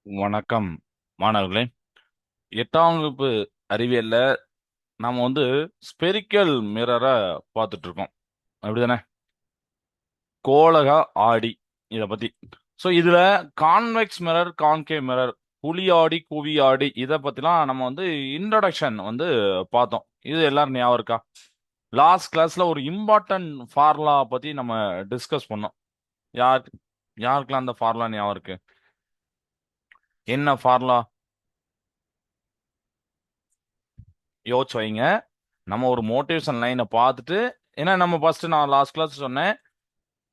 வணக்கம் மாணவர்களே. 8ஆம் வகுப்பு அறிவியல்ல நாம ஸ்பெரிக்கல் மிரரை பார்த்துட்டு இருக்கோம். அப்படிதானே? கோளக ஆடி இத பத்தி. ஸோ இதுல கான்வெக்ஸ் மிரர், கான்கேவ் மிரர், குழி ஆடி, குவி ஆடி இதை பத்திலாம் நம்ம இன்ட்ரடக்ஷன் பார்த்தோம். இது எல்லாரும் ஞாபகம் இருக்கா? லாஸ்ட் கிளாஸ்ல ஒரு இம்பார்ட்டன்ட் ஃபார்முலா பத்தி நம்ம டிஸ்கஸ் பண்ணோம். யார் யாருக்கெல்லாம் அந்த ஃபார்முலா ஞாபகம் இருக்கு? என்ன ஃபார்முலா? யோசிச்சு வைங்க. நம்ம ஒரு மோட்டிவேஷன் லைனை பார்த்துட்டு, ஏன்னா நம்ம நான் லாஸ்ட் கிளாஸ் சொன்னேன்,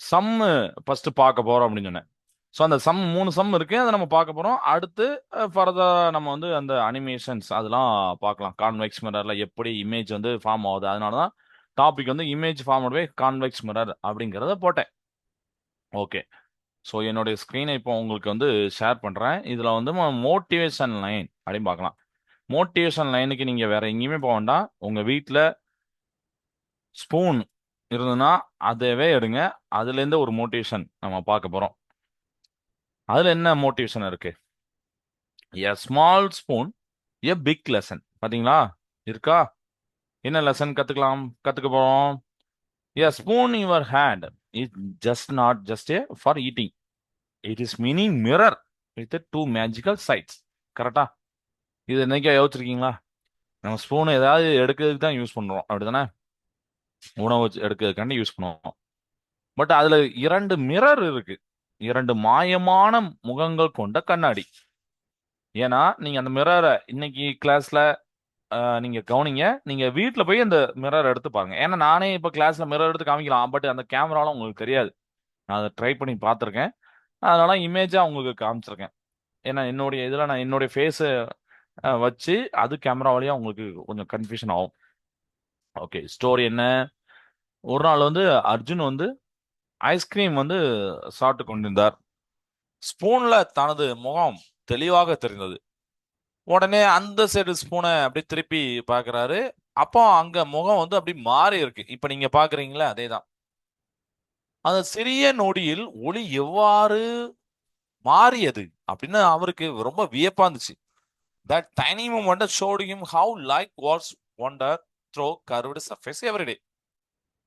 சம்மு ஃபர்ஸ்ட் பார்க்க போறோம் அப்படின்னு சொன்னேன். ஸோ அந்த 3 சம் இருக்கு, அதை நம்ம பார்க்க போறோம். அடுத்து ஃபர்தரா நம்ம அந்த அனிமேஷன்ஸ் அதெல்லாம் பார்க்கலாம். கான்வெக்ஸ் மிரர்ல எப்படி இமேஜ் ஃபார்ம் ஆகுது. அதனால தான் topic image form by convex mirror அப்படிங்கிறத போட்டேன். ஓகே. ஸோ என்னுடைய ஸ்க்ரீனை இப்போ உங்களுக்கு ஷேர் பண்றேன். இதுல மோட்டிவேஷன் லைன் அப்படின்னு பார்க்கலாம். மோட்டிவேஷன் லைனுக்கு நீங்க வேற எங்கேயுமே போக வேண்டாம். உங்க வீட்டில் ஸ்பூன் இருந்ததுன்னா அதவே எடுங்க. அதுல இருந்து ஒரு மோட்டிவேஷன் நம்ம பார்க்க போறோம். அதுல என்ன மோட்டிவேஷன் இருக்கு? A small spoon, a big lesson. பாத்தீங்களா? இருக்கா? என்ன லெசன் கத்துக்க போறோம்? A spoon in your hand is just not just a for eating. It is meaning mirror with two magical sides. கரெக்டா? இது என்னைக்கா யோசிச்சிருக்கீங்களா? நம்ம ஸ்பூன் ஏதாவது எடுக்கிறதுக்கு தான் யூஸ் பண்றோம், அப்படிதானே? உணவு எடுக்கிறதுக்காண்டி யூஸ் பண்ணுவோம். பட் அதுல 2 மிரர் இருக்கு. 2 மாயமான முகங்கள் கொண்ட கண்ணாடி. ஏன்னா நீங்க அந்த மிரரை இன்னைக்கு கிளாஸ்ல நீங்க கவனிங்க. நீங்க வீட்ல போய் அந்த மிரர் எடுத்து பாருங்க. ஏன்னா நானே இப்ப கிளாஸ்ல மிரர் எடுத்து காமிக்கலாம். பட் அந்த கேமரால உங்களுக்கு தெரியாது. நான் அதை ட்ரை பண்ணி பார்த்துருக்கேன். அதனால இமேஜா உங்களுக்கு காமிச்சிருக்கேன். ஏன்னா என்னுடைய ஃபேஸ் வச்சு அது கேமரா வழியா உங்களுக்கு கொஞ்சம் கன்ஃபியூஷன் ஆகும். ஓகே, ஸ்டோரி என்ன? ஒரு நாள் அர்ஜுன் ஐஸ்கிரீம் சாப்பிட்டு கொண்டிருந்தார். ஸ்பூன்ல தனது முகம் தெளிவாக தெரிந்தது. உடனே அந்த சைடு ஸ்பூனை அப்படியே திருப்பி பார்க்கறாரு. அப்போ அங்க முகம் அப்படி மாறி இருக்கு. இப்ப நீங்க பாக்குறீங்களா? அதேதான். அந்த சிறிய நொடியில் ஒளி எவ்வாறு மாறியது அப்படின்னு அவருக்கு ரொம்ப வியப்பா இருந்துச்சு. That tiny moment showed him how light was wonder through curved surface every day.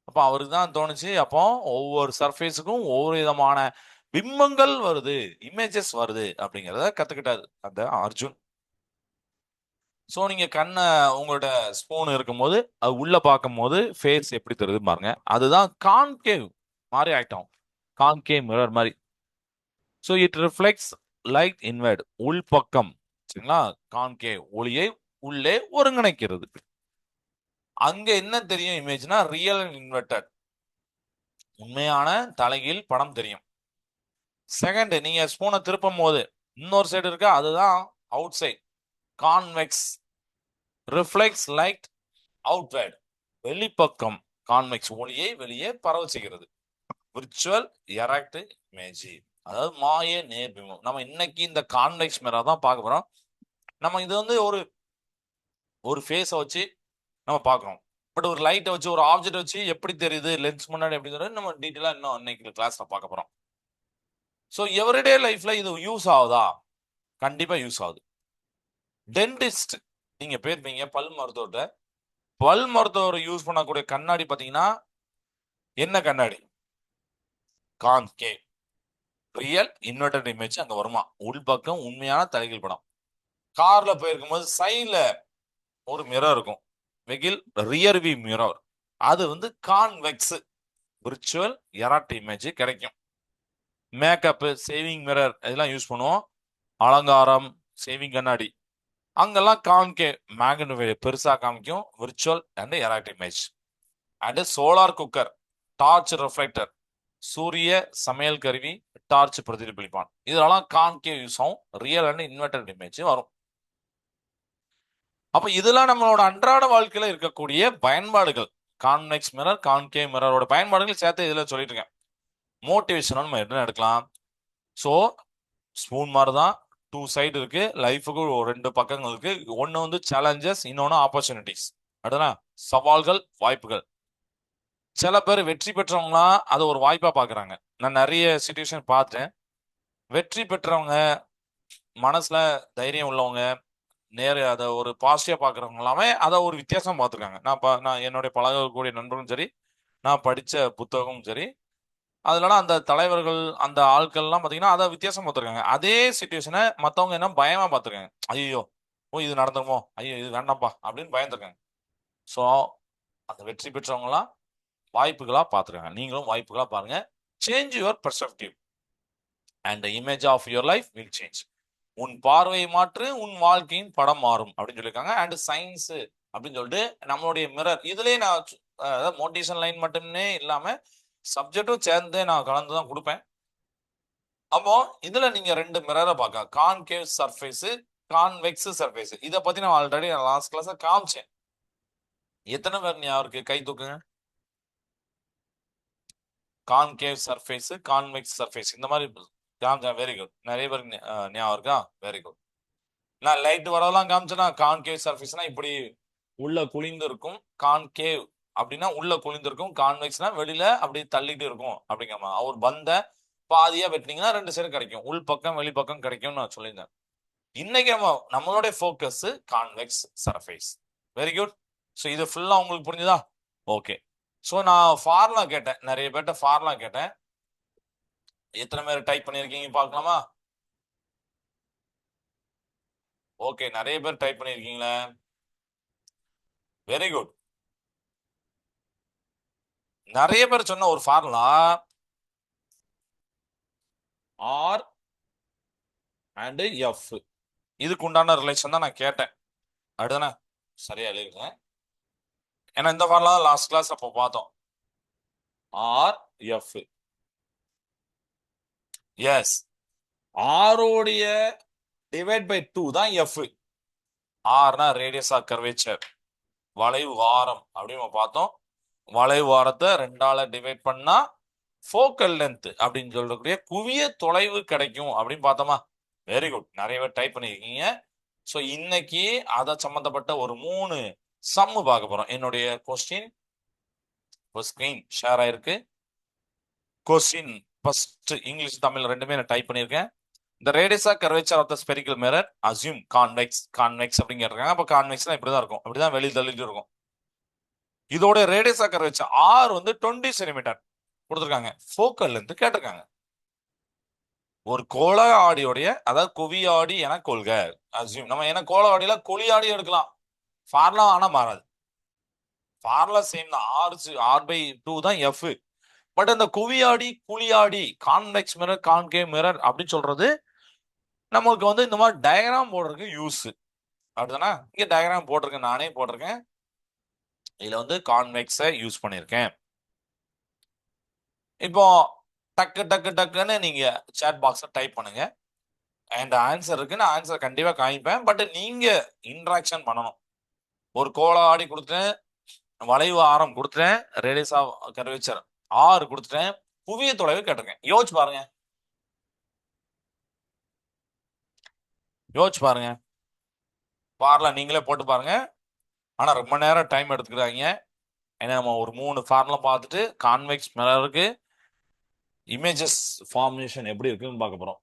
அப்ப அவருக்கு தான் தோணுச்சு. அப்போ ஒவ்வொரு சர்ஃபேஸுக்கும் ஒவ்வொரு விதமான பிம்பங்கள் வருது, இமேஜஸ் வருது அப்படிங்கிறத கத்துக்கிட்டாரு அந்த அர்ஜுன். ஸோ நீங்க உங்களோட ஸ்பூன் இருக்கும்போது அது உள்ள பார்க்கும்போது ஃபேஸ் எப்படி தெரியுது பாருங்க. அதுதான் கான்கேவ் மாதிரி ஆயிட்டோம். கான்கேவ் மிரர் மாதிரி. So it reflects light invert, உள்பக்கம். சரிங்களா? கான்கேவ் ஒளியை உள்ளே ஒருங்கிணைக்கிறது. அங்க என்ன தெரியும் இமேஜ்னா ரியல் அண்ட் இன்வெர்டட், உண்மையான தலைகீழ் படம் தெரியும். செகண்ட், நீங்க ஸ்பூனை திருப்பும் போது இன்னொரு சைடு இருக்கா, அதுதான் outside, convex. Reflects light outward, வெளிப்பக்கம். கான்வெக்ஸ் ஒளியை வெளியே பரவ செய்கிறது. விர்ச்சுவல் எரக்ட் இமேஜ், அதாவது மாய நேர்பிம்பம். நம்ம இன்னைக்கு இந்த கான்வெக்ஸ் மிரர் தான் பார்க்க போறோம். நம்ம இது ஒரு ஒரு ஃபேஸை வச்சு நம்ம பார்க்குறோம். பட் ஒரு லைட்டை வச்சு ஒரு ஆப்ஜெக்ட் வச்சு எப்படி தெரியுது லென்ஸ் முன்னாடி எப்படி தெரியுது நம்ம டீட்டெயிலாக இன்னும் இன்னைக்கு கிளாஸ்ல பார்க்க போறோம். ஸோ எவ்ரிடே லைஃப்ல இது யூஸ் ஆகுதா? கண்டிப்பா யூஸ் ஆகுது. டென்டிஸ்ட் நீங்க போயிருப்பீங்க பல் மருத்துவர்கிட்ட. பல் மருத்துவர் யூஸ் பண்ணக்கூடிய கண்ணாடி பாத்தீங்கன்னா என்ன கண்ணாடி? கான்கேவ். ரியல் இன்வெர்டட் இமேஜ் அங்க வருமா, உள்பக்கம் உண்மையான தலைகீழ் படம். கார்ல போயிருக்கும் போது சைட்ல ஒரு மிரர் இருக்கும், வெகில் ரியர் வியூ மிரர். அது கான்வெக்ஸ், விர்ச்சுவல் எராட் இமேஜ் கிடைக்கும். மேக்கப், சேவிங் மிரர் இதெல்லாம் யூஸ் பண்ணுவோம். அலங்காரம், சேவிங் கண்ணாடி, அங்கெல்லாம் கான்கேவ் மேக்னிஃபை பெருசா காமிக்கும், virtual and erect image. And solar cooker, torch reflector, சூரிய சமையல் கருவி, டார்ச் பிரதிபலிப்பான். இதெல்லாம் கான்கேவ் யூஸ் ஆகும், ரியல் அண்ட் இன்வெர்டட் இமேஜ் வரும். அப்ப இதெல்லாம் நம்மளோட அன்றாட வாழ்க்கையில இருக்கக்கூடிய பயன்பாடுகள். கான்வெக்ஸ் மிரர், கான்கேவ் மிரரோட பயன்பாடுகள் சேர்த்து இதுல சொல்லிட்டு இருக்கேன். மோட்டிவேஷன் நம்ம என்ன எடுக்கலாம்? ஸோ ஸ்பூன் மாதிரி தான், 2 சைடு இருக்கு. லைஃபுக்கு 2 பக்கங்கள் இருக்கு. ஒன்னு சேலஞ்சஸ், இன்னொன்னு ஆப்பர்ச்சுனிட்டிஸ். அடுத்தா சவால்கள், வாய்ப்புகள். சில பேர் வெற்றி பெற்றவங்களாம் அதை ஒரு வாய்ப்பா பாக்குறாங்க. நான் நிறைய சிச்சுவேஷன் பார்த்தேன். வெற்றி பெற்றவங்க மனசுல தைரியம் உள்ளவங்க, அதை ஒரு பாசிட்டிவா பாக்குறவங்க எல்லாமே அதை ஒரு வித்தியாசம் பார்த்துருக்காங்க. நான் என்னுடைய பழகக்கூடிய நண்பர்களும் சரி, நான் படிச்ச புத்தகமும் சரி, அதுலலாம் அந்த தலைவர்கள் அந்த ஆட்கள் எல்லாம் பாத்தீங்கன்னா அதை வித்தியாசம் பார்த்துருக்காங்க. அதே சுச்சுவேஷனை மத்தவங்க என்ன பயமா பார்த்துருக்காங்க. ஐயோ, ஓ இது நடந்துருமோ, ஐயோ இது வேண்டாம்ப்பா அப்படின்னு பயந்துருக்காங்க. ஸோ அந்த வெற்றி பெற்றவங்களாம் வாய்ப்புகளா பார்த்துருக்காங்க. நீங்களும் வாய்ப்புகளா பாருங்க. Change your perspective and the image of your life will change. உன் பார்வையை மாற்று, உன் வாழ்க்கையின் படம் மாறும் அப்படின்னு சொல்லியிருக்காங்க. அண்ட் சயின்ஸ் அப்படின்னு சொல்லிட்டு நம்மளுடைய மிரர் இதுலயே நான் அதாவது மோட்டிவேஷன் லைன் மட்டுமே இல்லாம சப்ஜெக்டும் சேர்ந்து நான் கலந்து தான் கொடுப்பேன். அப்போ இதுல நீங்க ரெண்டு மிரரை பார்க்கலாம், கான்கேவ் சர்ஃபேஸ், கான்வெக்ஸ் சர்ஃபேஸ். இதை பத்தி நான் ஆல்ரெடி லாஸ்ட் கிளாஸ் காமிச்சேன். எத்தனை பேர் ஞாபகம் இருக்கு? கை தூக்குங்க. கான்கேவ் சர்ஃபேஸ், கான்வெக்ஸ் சர்ஃபேஸ் இந்த மாதிரி காமிச்சா. Very good. நிறைய பேருக்கு ஞாபகம் இருக்கா? Very good. நான் லைட் வரதெல்லாம் காமிச்சேன்னா, கான்கேவ் சர்ஃபேஸ்னா இப்படி உள்ள குளிந்து இருக்கும், கான்கேவ் அப்படின்னா உள்ள குளிந்து இருக்கும், கான்வெக்ஸ்னா வெளியில அப்படி தள்ளிட்டு இருக்கும். அப்படிங்கிற மாதிரி அவர் பந்த பாதியா வெட்டினீங்கன்னா ரெண்டு சைடு கிடைக்கும், உள் பக்கம் வெளிப்பக்கம் கிடைக்கும்னு நான் சொல்லியிருந்தேன். இன்னைக்கு நம்மளுடைய focus convex surface. Very good. So இது ஃபுல்லா உங்களுக்கு புரிஞ்சுதா? ஓகே. ஸோ நான் ஃபார்முலா கேட்டேன், நிறைய பேர்ட்ட ஃபார்முலா கேட்டேன். எத்தனை பேர் டைப் பண்ணியிருக்கீங்க பார்க்கலாமா? ஓகே, நிறைய பேர் டைப் பண்ணியிருக்கீங்களே. Very good. நிறைய பேர் சொன்ன ஒரு ஃபார்முலா ஆர் அண்ட் எஃப். இதுக்கு உண்டான ரிலேஷன் தான் நான் கேட்டேன். அப்படிதானே? சரியா எழுதிருக்கேன். ஏன்னா இந்த ஃபார்முலா தான் லாஸ்ட் கிளாஸ் அப்போ பார்த்தோம். R F. எஸ், ஆரோடைய டிவைட் பை 2 தான் எஃப். ஆர்னா ரேடியஸ் ஆஃப் கர்வேச்சர், வளைவு ஆரம் அப்படின்னு பார்த்தோம். வளைவு ஆரத்தை 2ஆல டிவைட் பண்ணா ஃபோக்கல் லென்த் அப்படின்னு சொல்லக்கூடிய குவிய தொலைவு கிடைக்கும் அப்படின்னு பார்த்தோமா? Very good. நிறைய பேர் டைப் பண்ணியிருக்கீங்க. ஸோ இன்னைக்கு அதை சம்பந்தப்பட்ட ஒரு 3 சம்மு பார்க்க போறோம். என்னுடைய கொஸ்டின் ஸ்கிரீன் ஷேர் ஆயிருக்கு. கொஸ்டின் ஃபர்ஸ்ட் இங்கிலீஷ் தமிழ் ரெண்டுமே நான் டைப் பண்ணியிருக்கேன். இந்த radius of curvature of the spherical mirror assume convex. Convex அப்படின்னு கேட்டிருக்காங்க. அப்போ கான்வெக்ஸ்னா இப்படிதான் இருக்கும், அப்படிதான் வெளியில் தள்ளிட்டு இருக்கும். இதோட ரேடியஸ் ஆஃப் கர்வேச்சர் ஆர் வந்து 20 சென்டிமீட்டர் கொடுத்துருக்காங்க. ஃபோக்கல் லென்த் கேட்டிருக்காங்க. ஒரு கோள ஆடியோடைய, அதாவது குவி ஆடி என கொள்க. அசியூம் நம்ம என்ன கோள ஆடியில குழி ஆடி எடுக்கலாம். ஃபார்முலா ஆனா மாறாது, ஃபார்முலா சேம் தான். R/2 தான் எஃப். பட் அந்த குவியாடி குழியாடி கான்வெக்ஸ் மிரர் கான்கேவ் மிரர் அப்படின்னு சொல்றது நமக்கு வந்து இந்த மாதிரி டயக்ராம் போடுறதுக்கு யூஸ். அப்படிதானே? இங்க டயக்ராம் போட்டிருக்கேன், நானே போட்டிருக்கேன். இதுல வந்து கான்வெக்ஸை யூஸ் பண்ணியிருக்கேன். இப்போ டக்கு டக்கு டக்குன்னு நீங்க சேட் பாக்ஸ்ல டைப் பண்ணுங்க. அண்ட் ஆன்சர் இருக்கு, நான் ஆன்சர் கண்டிப்பா காமிப்பேன். பட் நீங்க இன்ட்ராக்ஷன் பண்ணணும். ஒரு கோள ஆடி கொடுத்துட்டேன், வளைவு ஆரம் கொடுத்துட்டேன், ரேடியஸ் ஆஃப் கர்வேச்சர் ஆர் கொடுத்துட்டேன், புவிய தொலைவு கேட்டிருக்கேன். யோசிச்சு பாருங்க, யோசிச்சு பாருங்க. ஃபார்முலா நீங்களே போட்டு பாருங்க. ஆனா ரொம்ப நேரம் டைம் எடுத்துக்கிறாங்க. ஏன்னா நம்ம ஒரு 3 ஃபார்முலா பார்த்துட்டு கான்வெக்ஸ் மிரருக்கு இமேஜஸ் ஃபார்மேஷன் எப்படி இருக்குன்னு பார்க்க போறோம்.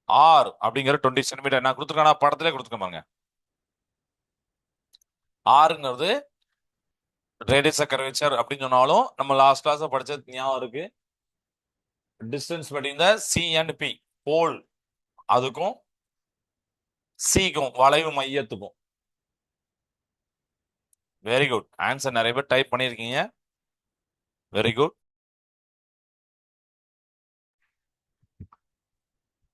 ஆர் அப்படிங்கிற 20 சென்டிமீட்டர் நான் கொடுத்துருக்கேன், படத்திலே கொடுத்துருக்கேன் பாருங்க. ஆறுங்கிறது ரேடியஸ் ஆஃப் கர்வேச்சர் அப்படின்னு சொன்னாலும் நம்ம லாஸ்ட் கிளாஸ் படிச்சது ஞாபகம் இருக்கு. Distance between the C and P, pole அதுக்கும் சிக்கும் வளைவு மையத்துக்கும். Very good. ஆன்சர் நிறைய பேர் டைப் பண்ணியிருக்கீங்க. Very good.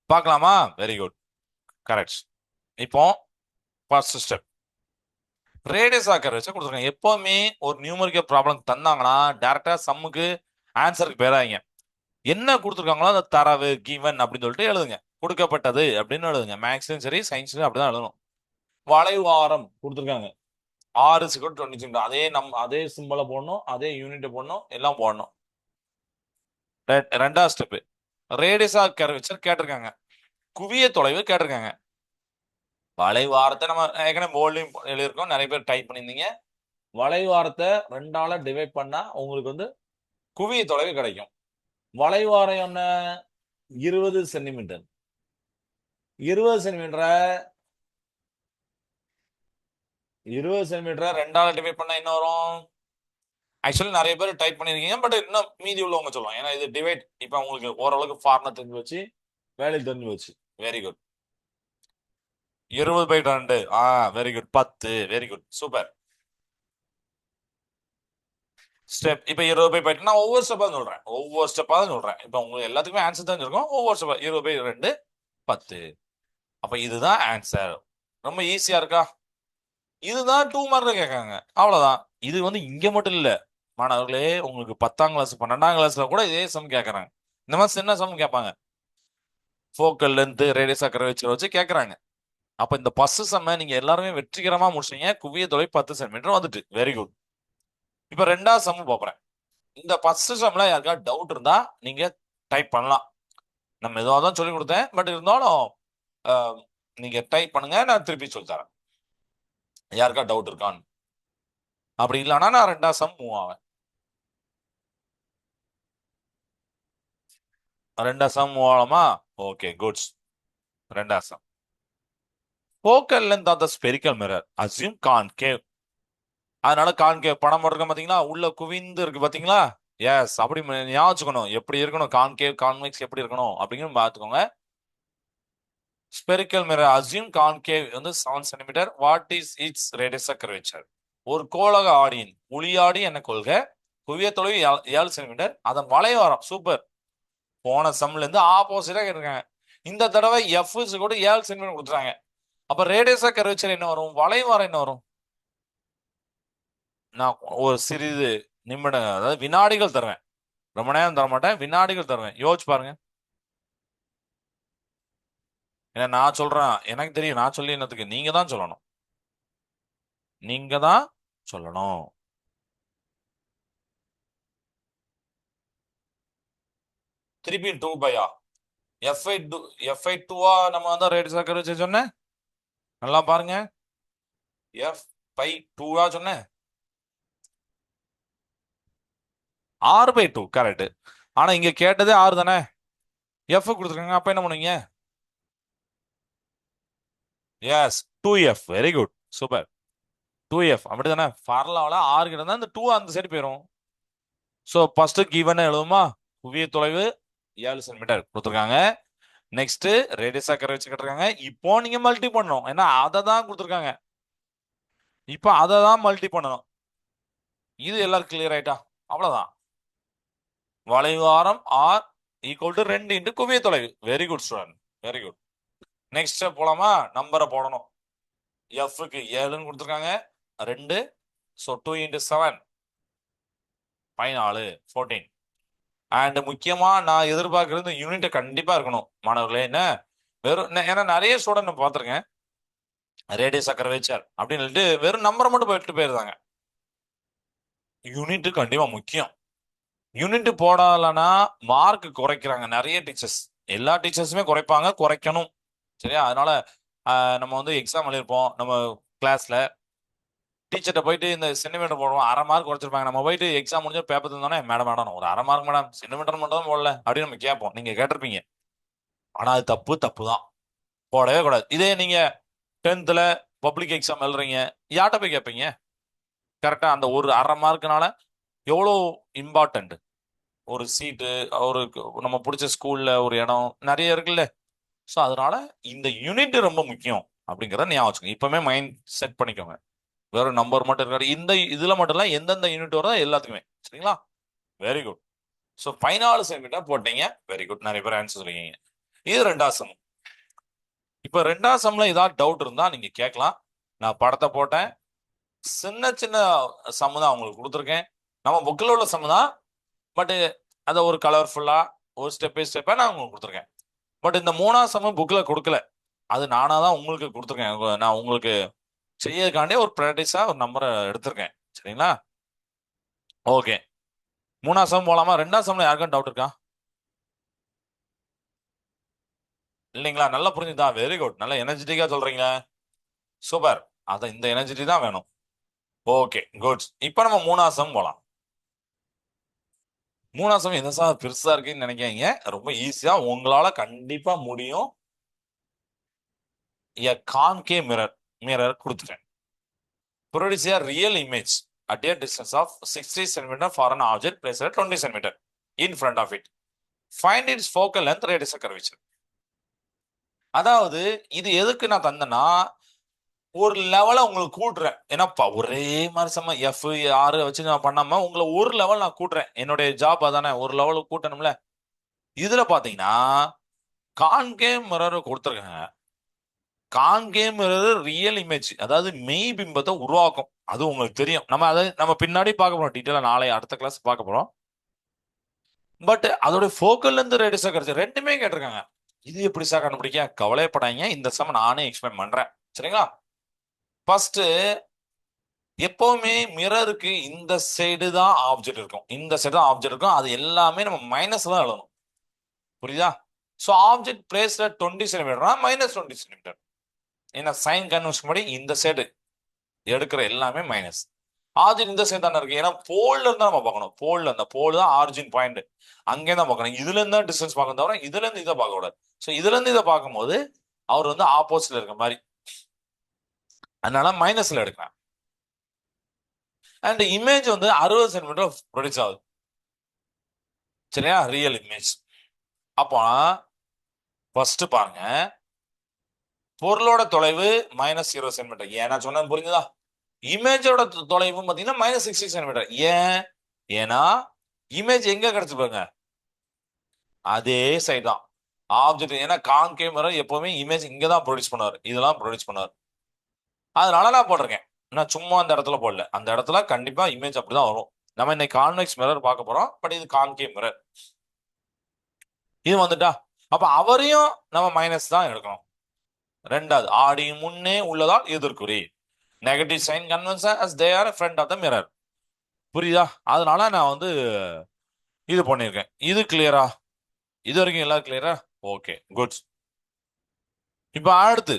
பார்க்கலாமா? Very good, correct. இப்போ first step radius of curvature கொடுத்துருக்காங்க. எப்பவுமே ஒரு நியூமரிக்கல் ப்ராப்ளம் தந்தாங்கன்னா டைரக்டா சம்முக்கு ஆன்சருக்கு பேராங்க. என்ன கொடுத்துருக்காங்களோ அந்த தரவு கிவன் அப்படின்னு சொல்லிட்டு எழுதுங்க. கொடுக்கப்பட்டது அப்படின்னு எழுதுங்க. மேக்ஸ்லயும் சரி சயின்ஸ்லயும் அப்படிதான் எழுதணும். வளைவு ஆரம் கொடுத்துருக்காங்க, ஆறு சிக்கல் 20 அதே அதே சிம்பிளை போடணும், அதே யூனிட் போடணும், எல்லாம் போடணும். ரெண்டாவது ஸ்டெப் ரேடியஸ் ஆஃப் கர்வேச்சர் கேட்டிருக்காங்க, குவிய தொலைவு கேட்டிருக்காங்க. வளைவாரத்தை நம்ம ஏற்கனவே போர்ட்லையும் எழுதியிருக்கோம், நிறைய பேர் டைப் பண்ணியிருந்தீங்க. வளைவாரத்தை 2ஆல டிவைட் பண்ணா உங்களுக்கு வந்து குவிய தொலைவு கிடைக்கும். வளைவாரம் என்ன? 20 சென்டிமீட்டர். 20 சென்டிமீட்டரை 2ஆல டிவைட் பண்ணா என்ன வரும்? ஆக்சுவலி நிறைய பேர் டைப் பண்ணிருக்கீங்க, பட் இன்னும் மீதி உள்ளவங்க சொல்லுவாங்க. ஏன்னா இது டிவைட். இப்ப உங்களுக்கு ஓரளவுக்கு ஃபார்முலா தெரிஞ்சு வச்சு, வேல்யூ தெரிஞ்சு வச்சு. Very good. 20/2. Very good. 10. Very good, super. Step இப்ப 20/2 நான் ஒவ்வொரு ஸ்டெப்பா சொல்றேன். ஒவ்வொரு ஸ்டெப்பா தான் சொல்றேன். இப்ப உங்களுக்கு எல்லாத்துக்குமே ஆன்சர் தான் இருக்கும். ஒவ்வொரு ஸ்டெப்பா 20/2 10. அப்ப இதுதான் ஆன்சர். ரொம்ப ஈஸியா இருக்கா? இதுதான் 2 மார்க்ல கேட்காங்க. அவ்வளவுதான். இது வந்து இங்க மட்டும் இல்ல மாணவர்களே, உங்களுக்கு 10ஆம் கிளாஸ் 12ஆம் கிளாஸ்ல கூட இதே சம் கேட்கறாங்க. இந்த மாதிரி சின்ன சம் கேட்பாங்க. ஃபோக்கல் லென்த், ரேடியஸ் கர்வேச்சர் வச்சு கேட்கறாங்க. அப்ப இந்த பஸ் சம்ம நீங்க எல்லாருமே வெற்றிகரமா முடிச்சீங்க. குவிய தொலை 10 சென்டிமீட்டர் வந்துட்டு. Very good. இப்ப ரெண்டாவது சம் பாக்குறேன். இந்த ஃபர்ஸ்ட் சம்ல யாருக்காவது டவுட் இருந்தா நீங்க டைப் பண்ணலாம். நம்ம எதுவாக தான் சொல்லி கொடுத்தேன், பட் இருந்தாலும் நீங்க டைப் பண்ணுங்க, நான் திருப்பி சொல்லி தரேன். யாருக்கா டவுட் இருக்கான்னு. அப்படி இல்லைன்னா நான் ரெண்டாவது சம் மூவ் ஆவேன். ரெண்டாவது சம் மூவ் ஆகலாமா? Okay, goods. ரெண்டாவது sum. Focal length of the spherical mirror assume concave. அதனால கான்கேவ் படம் போட்டிருக்கேன் பாத்தீங்களா? உள்ள குவிந்து இருக்கு பாத்தீங்களா? எஸ், அப்படி ஞாபகம் வச்சுக்கணும். எப்படி இருக்கணும் கான்கேவ் கான்வெக்ஸ் எப்படி இருக்கணும் அப்படிங்கிறது பார்த்துக்கோங்க. ஸ்பெரிக்கல் மிரர் அஸ்யூம் கான்கேவ் வந்து 7 centimetre. What is it's radius curvature? ஒரு கோளக ஆடியின் ஒளியாடி என்ன கொள்க? குவிய தொலைவு 7 சென்டிமீட்டர். அதன் வளைவாரம். சூப்பர். போன சம்ல இருந்து ஆப்போசிட்டா கேட்டிருக்காங்க. இந்த தடவை எஃப் கூட 7 சென்டிமீட்டர் கொடுத்துறாங்க. அப்ப ரேடியஸ் கர்வேச்சர் என்ன வரும்? வளைவாரம் என்ன வரும்? நான் ஒரு சிறிது நிமிடம், அதாவது வினாடிகள் தருவேன். ரொம்ப நேரம் தர மாட்டேன், வினாடிகள் தருவேன். யோசிச்சு பாருங்க. ஏன்னா நான் சொல்றேன், எனக்கு தெரியும். நான் சொல்லி என்னத்துக்கு? நீங்க தான் சொல்லணும். நீங்க தான் சொல்லணும். திருப்பி 2/r F/2 நம்ம வந்து ரேடியஸ் கர்வேச்சர் சொன்னேன். நல்லா பாருங்க. F/2 சொன்னேன். R/2 correct. ஆனா இங்க கேட்டதே R தானே. F கொடுத்துருக்காங்க. அப்ப என்ன பண்ணுவீங்க? S, 2F. Very good, super. 2F அப்படிதானே. ஃபார்முலாவில் R கிட்ட தான் இந்த 2 அந்த சைடு போயிடும். ஸோ ஃபர்ஸ்ட் கிவன் எழுதுமா? குவிய தொலைவு 7 சென்டிமீட்டர் கொடுத்துருக்காங்க. நெக்ஸ்ட் ரேடியஸ் கர்வேச்சர் கேட்டிருக்காங்க. இப்போ நீங்க மல்டி பண்ணணும். ஏன்னா அதை தான் கொடுத்துருக்காங்க. இப்போ அதை தான் மல்டி பண்ணணும். இது எல்லாரும் கிளியர் ஆயிட்டா? அவ்வளவுதான். வளைவாரம் R ஈக்குவல் டு 2 இன்டு குவிய தொலைவு. Very good student, very good. Next போலாமா? நம்பரை போடணும். எஃப்க்கு 7ன்னு கொடுத்துருக்காங்க. 2. So 2 into 7 14 14. அண்ட் முக்கியமா நான் எதிர்பார்க்கறது யூனிட் கண்டிப்பா இருக்கணும் மாணவர்களே. என்ன வெறும் ஏன்னா நிறைய ஸ்டூடெண்ட் பார்த்துருக்கேன், ரேடியஸ் கர்வேச்சர் அப்படின்னு சொல்லிட்டு வெறும் நம்பரை மட்டும் போயிட்டு போயிருந்தாங்க. யூனிட் கண்டிப்பா முக்கியம். யூனிட் போடலன்னா மார்க் குறைக்கிறாங்க நிறைய டீச்சர்ஸ். எல்லா டீச்சர்ஸுமே குறைப்பாங்க, குறைக்கணும். சரியா? அதனால நம்ம வந்து எக்ஸாம் எழுதிருப்போம். நம்ம கிளாஸ்ல டீச்சர்கிட்ட போயிட்டு இந்த சென்டிமீட்டர் போடுவோம், 1/2 மார்க் குறைச்சிருப்பாங்க. நம்ம போயிட்டு எக்ஸாம் முடிஞ்ச பேப்பர் தந்தோடனே, மேடம் மேடம் ஒரு 1/2 மார்க் மேடம், சென்டிமீட்டர் மட்டும் தான் போடல அப்படின்னு நம்ம கேட்போம். நீங்க கேட்டிருப்பீங்க. ஆனா அது தப்பு, தப்பு தான். போடவே கூடாது. இதே நீங்க 10th பப்ளிக் எக்ஸாம் எழுதுறீங்க, யார்கிட்ட போய் கேட்பீங்க? கரெக்டா அந்த ஒரு 1/2 மார்க்னால எவ்வளோ இம்பார்ட்டன்ட். ஒரு சீட்டு, ஒரு நம்ம பிடிச்ச ஸ்கூல்ல ஒரு இடம் நிறைய இருக்குல்ல. ஸோ அதனால இந்த யூனிட் ரொம்ப முக்கியம் அப்படிங்கிறத ஞாபகம் வச்சுக்கோங்க. இப்பவுமே மைண்ட் செட் பண்ணிக்கோங்க. வெறும் நம்பர் மட்டும் இருக்காது. இந்த இதுல மட்டும் இல்ல, எந்தெந்த யூனிட் வருதோ எல்லாத்துக்குமே. சரிங்களா? Very good. ஸோ 14 சென்டிமீட்டர் போட்டீங்க. Very good. நிறைய பேர் ஆன்சர் சொல்லிருக்கீங்க. இது ரெண்டாவது சம். இப்ப ரெண்டாவது சம்ல ஏதாவது டவுட் இருந்தா நீங்க கேட்கலாம். நான் படத்தை போட்டேன். சின்ன சின்ன சம் தான் உங்களுக்கு கொடுத்துருக்கேன். நம்ம புக்கில் உள்ள சம் தான், பட் அதை ஒரு கலர்ஃபுல்லா ஒரு ஸ்டெப் பை ஸ்டெப்பா நான் உங்களுக்கு கொடுத்துருக்கேன். பட் இந்த மூணாவது சம் புக்ல கொடுக்கல. அது நானா தான் உங்களுக்கு கொடுத்துருக்கேன். நான் உங்களுக்கு செய்யறதுக்காண்டே ஒரு ப்ராக்டிஸா ஒரு நம்பரை எடுத்திருக்கேன். சரிங்களா? ஓகே. மூணாவது சம் போலாமா? ரெண்டாவது சம்ல யாருக்கும் டவுட் இருக்கா? இல்லைங்களா? நல்லா புரிஞ்சுதா? Very good. நல்ல எனர்ஜெட்டிக்கா சொல்றீங்க. சூப்பர். அத இந்த எனர்ஜெட்டி தான் வேணும். Okay, good. இப்போ நம்ம மூணாவது சம் போலாம். மூணாவது சம் என்ன சார் பெருசா இருக்குன்னு நினைக்காதீங்க, ரொம்ப ஈஸியா உங்களால கண்டிப்பா முடியும். a concave mirror கொடுத்துட்டேன். produce a real image at a distance of 60 centimeter for an object placed at 20 centimeter in front of it. Find its focal length, radius, curvature. அதாவது இது எதுக்கு நான் தந்தேன்னா, ஒரு லெவல உங்களுக்கு கூட்டுறேன். ஏன்னா ஒரே மாதிரி சம எஃப் ஆறு வச்சு நான் பண்ணாம உங்களை ஒரு லெவல் நான் கூட்டுறேன். என்னுடைய ஜாப் அதானே, ஒரு லெவலுக்கு கூட்டணும்ல. இதுல பாத்தீங்கன்னா கான்கேவ் மிரர் கொடுத்துருக்காங்க. கான்கேவ் மிரர் ரியல் இமேஜ், அதாவது மெய் பிம்பத்தை உருவாக்கும். அது உங்களுக்கு தெரியும். நம்ம பின்னாடி பார்க்க போறோம் டீட்டெயிலா, நாளை அடுத்த கிளாஸ் பார்க்க போறோம். பட் அதோட ஃபோக்கல்ல இருந்து ரேடியஸா கிடைச்சு ரெண்டுமே கேட்டிருக்காங்க. இது எப்படி சார் கண்டுபிடிக்க? கவலைப்படாதீங்க, இந்த சம நானே எக்ஸ்பிளைன் பண்றேன். சரிங்களா? ஃபர்ஸ்ட் எப்பவுமே மிரருக்கு இந்த சைடு தான் ஆப்ஜெக்ட் இருக்கும், இந்த சைடு தான் ஆப்ஜெக்ட் இருக்கும். அது எல்லாமே நம்ம மைனஸ் தான் எழுதணும். புரியுதா? ஸோ ஆப்ஜெக்ட் பிளேஸ்ல 20 சென்டிமீட்டர்னா மைனஸ் 20 சென்டிமீட்டர். ஏன்னா சைன் கன்வென்ஷன் படி இந்த சைடு எடுக்கிற எல்லாமே மைனஸ். ஆர்ஜின் இந்த சைடு தானே இருக்கு. ஏன்னா போல்ல இருந்தா நம்ம பார்க்கணும். போல்ல அந்த போல் தான் ஆர்ஜின் பாயிண்ட், அங்கே தான் பார்க்கணும். இதுல இருந்தா டிஸ்டன்ஸ் பார்க்கணும், தவிர இதுல இருந்து இதை பார்க்க கூடாது. ஸோ இதுல இருந்து இதை பார்க்கும்போது அவர் வந்து ஆப்போசிட்ல இருக்க மாதிரி, அதனால மைனஸ்ல எடுக்கிறேன். அண்ட் இமேஜ் வந்து 60 சென்டிமீட்டர் ப்ரொடியூஸ் ஆகுது. சரியா? Real image. அப்போ ஃபர்ஸ்ட் பாருங்க, பொருளோட தொலைவு மைனஸ் 20 சென்டிமீட்டர். ஏன் நான் சொன்னது புரிஞ்சுதா? இமேஜோட தொலைவு பார்த்தீங்கன்னா மைனஸ் 60 சென்டிமீட்டர். ஏன்? ஏன்னா இமேஜ் எங்க கிடைச்சு பாருங்க, அதே சைடு தான் ஆப்ஜெக்ட். ஏன்னா கான்கேவ் மிரர் எப்பவுமே இமேஜ் இங்க தான் ப்ரொடியூஸ் பண்ணுவார், இதெல்லாம் ப்ரொடியூஸ் பண்ணுவார். அதனால நான் போட்டிருக்கேன். நான் சும்மா அந்த இடத்துல போடல, அந்த இடத்துல கண்டிப்பா இமேஜ் அப்படிதான் வரும். நம்ம இன்னைக்கு கான்வெக்ஸ் மிரர் பார்க்க போறோம், பட் இது கான்கேவ் மிரர். இது வந்துட்டா அப்ப அவரையும் நம்ம மைனஸ் தான் எடுக்கணும். ரெண்டாவது, ஆடி முன்னே உள்ளதால் எதிர்குறி, negative sign convention as they are front of the mirror. புரியுதா? அதனால நான் வந்து இது பண்ணியிருக்கேன். இது கிளியரா? இது வரைக்கும் எல்லாம் கிளியரா? Okay, good. இப்ப அடுத்து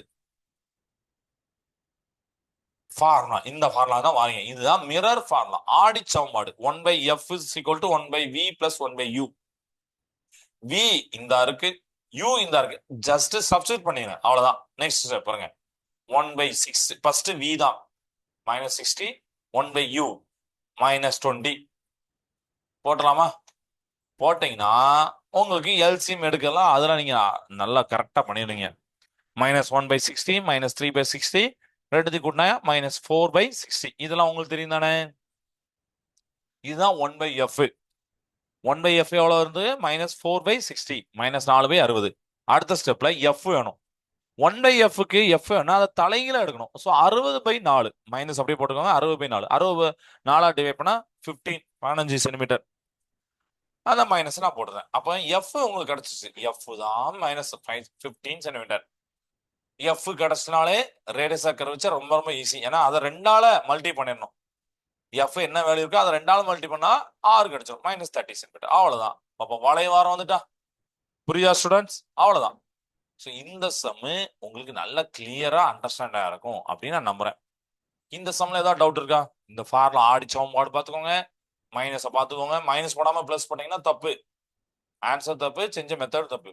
ஃபார்முலா. இந்த ஃபார்முலா தான் வாங்க, இதுதான் மிரர் ஃபார்முலா. ஆடி சமன்பாடு 1/f is equal to 1/v plus 1/u. v இந்த இருக்கு, u இந்த இருக்கு, ஜஸ்ட் சப்ஸ்டிட்யூட் பண்ணிடுங்க, அவ்வளவுதான். நெக்ஸ்ட் ஸ்டெப் பாருங்க, 1/6 ஃபர்ஸ்ட் v தான் -60, 1/u -20 போட்டலாமா? போட்டீங்கன்னா உங்களுக்கு எல்சிஎம் எடுக்கலாம். அதெல்லாம் நீங்க நல்லா கரெக்டா பண்ணிடுங்க. -1/60 -3/60 ரெண்டுத்தையும் கூட்டினா -4/60. இதெல்லாம் உங்களுக்கு தெரியும் தானே? இதுதான் 1/f. 1/f எவ்வளவு இருந்து -4/60 -4/60. அடுத்த ஸ்டெப்ல f வேணும். 1/fக்கு f வேணும், அதை தலைகீழ எடுக்கணும். ஸோ 60/4 மைனஸ் அப்படியே போட்டுக்கோங்க. 60/4 64 டிவைட் பண்ணா 15 சென்டிமீட்டர். அந்த மைனஸ் நான் போடுறேன். அப்போ எஃப் உங்களுக்கு கிடைச்சிச்சு. எஃப் தான் -15 சென்டிமீட்டர். எஃப் கிடைச்சனாலே ரேடியஸா கர்வேச்சர் ரொம்ப ரொம்ப ஈஸி. ஏன்னா அதை 2ஆல மல்டி பண்ணிடணும். எஃப் என்ன வேல்யூ இருக்கோ அதை 2ஆல மல்டி பண்ணா ஆறு கிடைச்சிடும், -30 சென்டிமீட்டர். அவ்வளவுதான். அப்போ வளைய வாரம் வந்துட்டா. புரியுதா ஸ்டூடெண்ட்ஸ்? அவ்வளவுதான். ஸோ இந்த சம்மு உங்களுக்கு நல்ல கிளியரா அண்டர்ஸ்டாண்டா இருக்கும் அப்படின்னு நான் நம்புறேன். இந்த சம்ல ஏதாவது டவுட் இருக்கா? இந்த ஃபார்முலா ஆடி சமன்பாடு பார்த்துக்கோங்க, மைனஸை பார்த்துக்கோங்க. மைனஸ் போடாம பிளஸ் போட்டீங்கன்னா தப்பு, ஆன்சர் தப்பு, செஞ்ச மெத்தட் தப்பு.